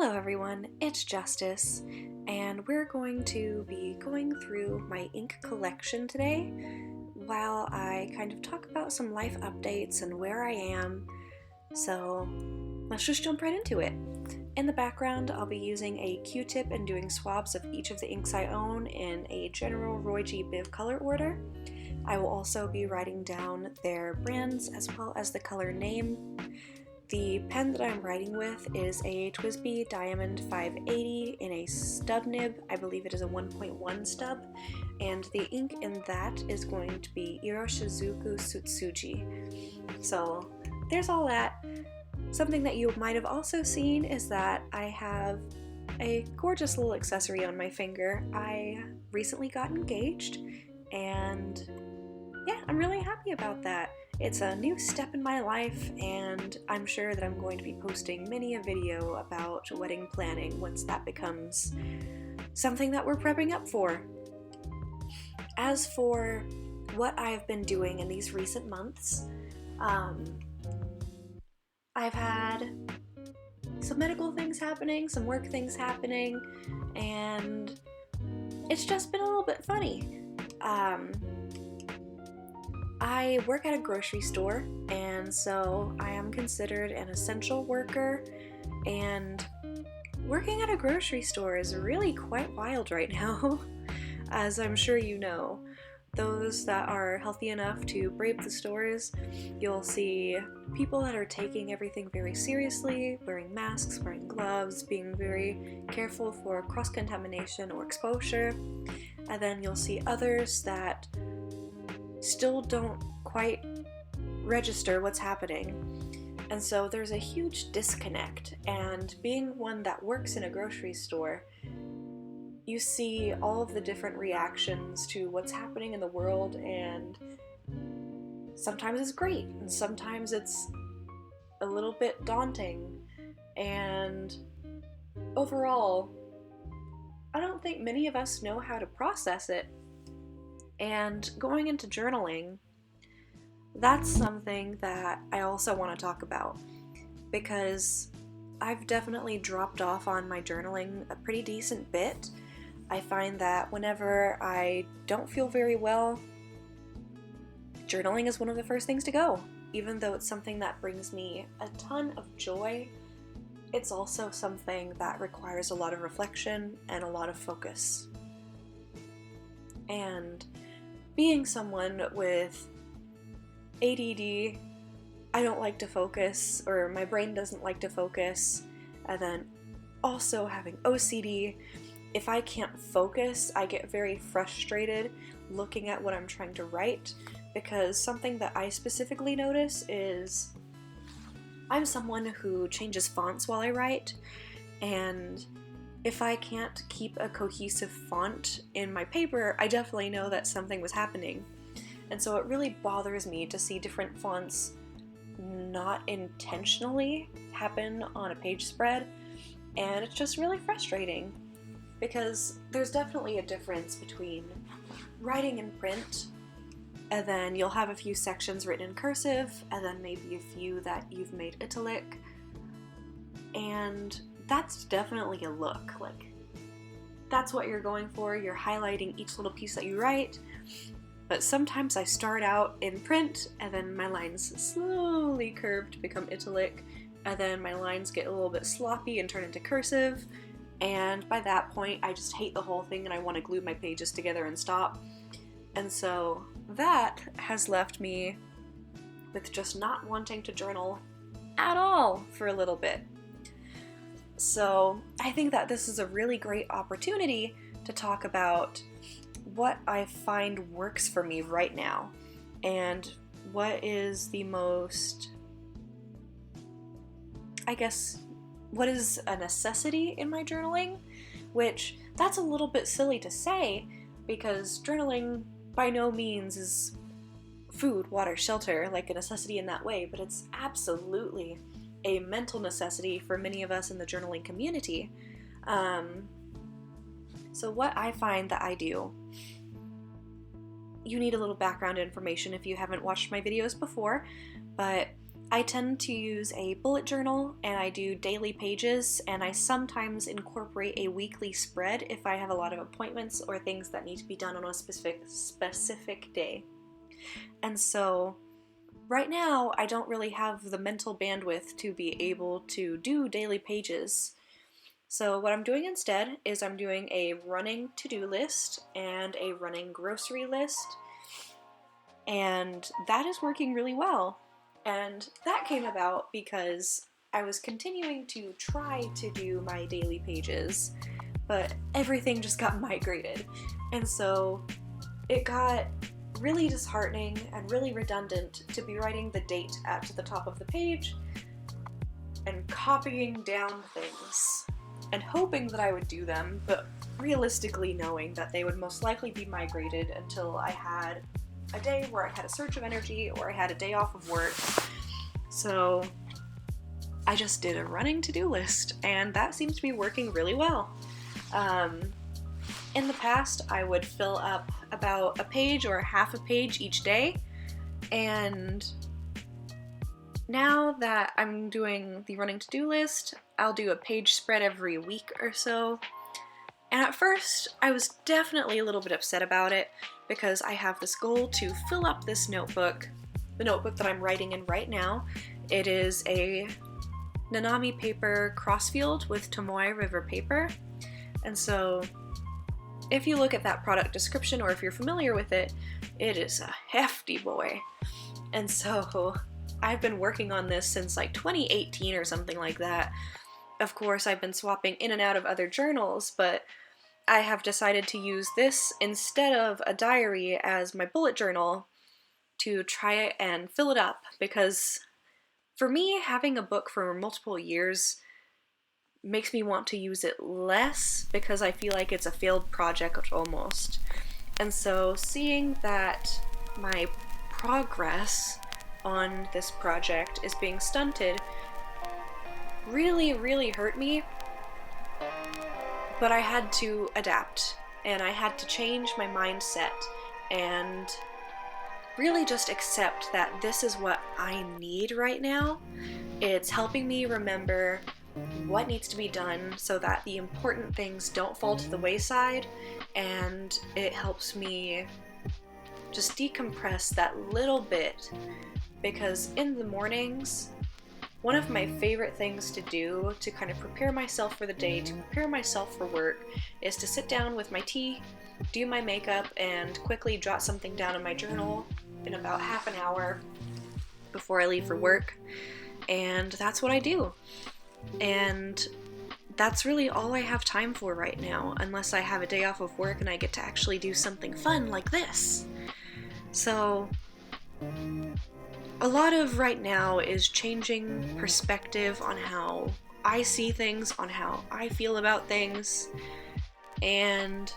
Hello everyone, it's Justice, and we're going to be going through my ink collection today while I kind of talk about some life updates and where I am. So let's just jump right into it. In the background, I'll be using a Q-tip and doing swabs of each of the inks I own in a general Roy G. Biv color order. I will also be writing down their brands as well as the color name. The pen that I'm writing with is a TWSBI Diamond 580 in a stub nib. I believe it is a 1.1 stub, and the ink in that is going to be Iroshizuku Sutsuji. So there's all that. Something that you might have also seen is that I have a gorgeous little accessory on my finger. I recently got engaged, and yeah, I'm really happy about that. It's a new step in my life, and I'm sure that I'm going to be posting many a video about wedding planning once that becomes something that we're prepping up for. As for what I've been doing in these recent months, I've had some medical things happening, some work things happening, and it's just been a little bit funny. I work at a grocery store, and so I am considered an essential worker, and working at a grocery store is really quite wild right now, as I'm sure you know. Those that are healthy enough to brave the stores, you'll see people that are taking everything very seriously, wearing masks, wearing gloves, being very careful for cross-contamination or exposure, and then you'll see others that still don't quite register what's happening. And so there's a huge disconnect, and being one that works in a grocery store, you see all of the different reactions to what's happening in the world, and sometimes it's great, and sometimes it's a little bit daunting, and overall, I don't think many of us know how to process it. And going into journaling, that's something that I also want to talk about, because I've definitely dropped off on my journaling a pretty decent bit. I find that whenever I don't feel very well, journaling is one of the first things to go. Even though it's something that brings me a ton of joy, it's also something that requires a lot of reflection and a lot of focus. And being someone with ADD, I don't like to focus, or my brain doesn't like to focus, and then also having OCD, if I can't focus, I get very frustrated looking at what I'm trying to write, because something that I specifically notice is I'm someone who changes fonts while I write, and if I can't keep a cohesive font in my paper, I definitely know that something was happening. And so it really bothers me to see different fonts not intentionally happen on a page spread, and it's just really frustrating, because there's definitely a difference between writing in print, and then you'll have a few sections written in cursive, and then maybe a few that you've made italic, and that's definitely a look. Like, that's what you're going for. You're highlighting each little piece that you write. But sometimes I start out in print, and then my lines slowly curve to become italic, and then my lines get a little bit sloppy and turn into cursive, and by that point I just hate the whole thing and I want to glue my pages together and stop. And so that has left me with just not wanting to journal at all for a little bit. So I think that this is a really great opportunity to talk about what I find works for me right now, and what is the most, I guess, what is a necessity in my journaling, which that's a little bit silly to say, because journaling by no means is food, water, shelter, like a necessity in that way, but it's absolutely a mental necessity for many of us in the journaling community. So what I find that I do, you need a little background information if you haven't watched my videos before, but I tend to use a bullet journal, and I do daily pages, and I sometimes incorporate a weekly spread if I have a lot of appointments or things that need to be done on a specific day. And so right now I don't really have the mental bandwidth to be able to do daily pages. So what I'm doing instead is I'm doing a running to-do list and a running grocery list, and that is working really well. And that came about because I was continuing to try to do my daily pages, but everything just got migrated. And so it got really disheartening and really redundant to be writing the date at the top of the page and copying down things and hoping that I would do them, but realistically knowing that they would most likely be migrated until I had a day where I had a surge of energy or I had a day off of work. So I just did a running to-do list, and that seems to be working really well. In the past, I would fill up about a page or half a page each day, and now that I'm doing the running to-do list, I'll do a page spread every week or so. And at first, I was definitely a little bit upset about it because I have this goal to fill up this notebook, the notebook that I'm writing in right now. It is a Nanami paper crossfield with Tomoe River paper. And so if you look at that product description, or if you're familiar with it, it is a hefty boy. And so I've been working on this since like 2018 or something like that. Of course, I've been swapping in and out of other journals, but I have decided to use this instead of a diary as my bullet journal to try and fill it up, because for me, having a book for multiple years makes me want to use it less because I feel like it's a failed project almost. And so seeing that my progress on this project is being stunted really hurt me, but I had to adapt and I had to change my mindset and really just accept that this is what I need right now. It's helping me remember what needs to be done so that the important things don't fall to the wayside, and it helps me just decompress that little bit, because in the mornings, one of my favorite things to do to kind of prepare myself for the day, to prepare myself for work, is to sit down with my tea, do my makeup, and quickly jot something down in my journal in about half an hour before I leave for work. And that's what I do. And that's really all I have time for right now, unless I have a day off of work and I get to actually do something fun like this. So a lot of right now is changing perspective on how I see things, on how I feel about things, and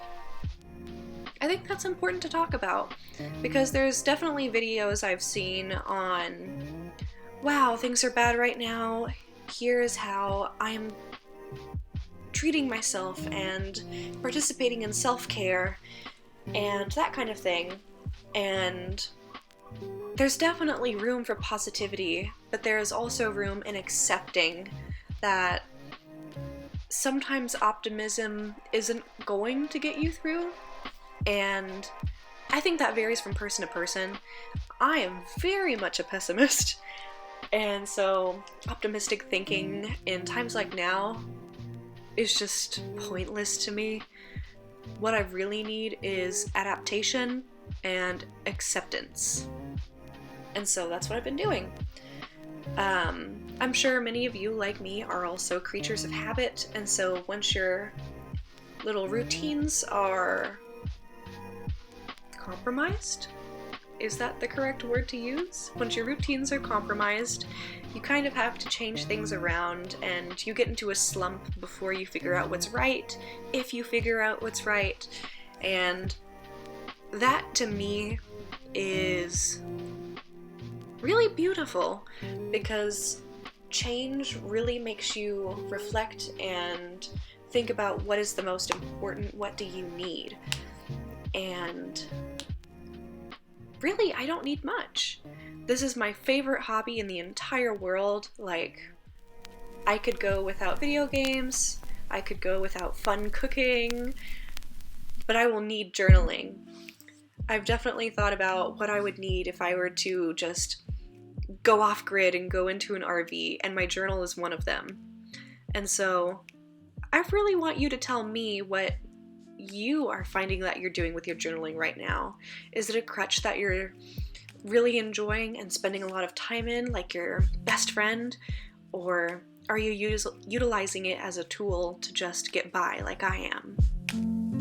I think that's important to talk about, because there's definitely videos I've seen on, wow, things are bad right now, here's how I'm treating myself and participating in self-care and that kind of thing. And there's definitely room for positivity, but there is also room in accepting that sometimes optimism isn't going to get you through. And I think that varies from person to person. I am very much a pessimist, and so optimistic thinking in times like now is just pointless to me. What I really need is adaptation and acceptance. And so that's what I've been doing. I'm sure many of you, like me, are also creatures of habit, and so once your little routines are compromised? Is that the correct word to use? Once your routines are compromised, you kind of have to change things around, and you get into a slump before you figure out what's right, if you figure out what's right. And that, to me, is really beautiful, because change really makes you reflect and think about what is the most important, what do you need. And really, I don't need much. This is my favorite hobby in the entire world. Like, I could go without video games, I could go without fun cooking, but I will need journaling. I've definitely thought about what I would need if I were to just go off grid and go into an RV, and my journal is one of them. And so I really want you to tell me what you are finding that you're doing with your journaling right now. Is it a crutch that you're really enjoying and spending a lot of time in, like your best friend? Or are you utilizing it as a tool to just get by, like I am?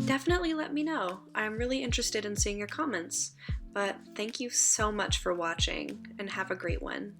Definitely let me know. I'm really interested in seeing your comments. But thank you so much for watching, and have a great one.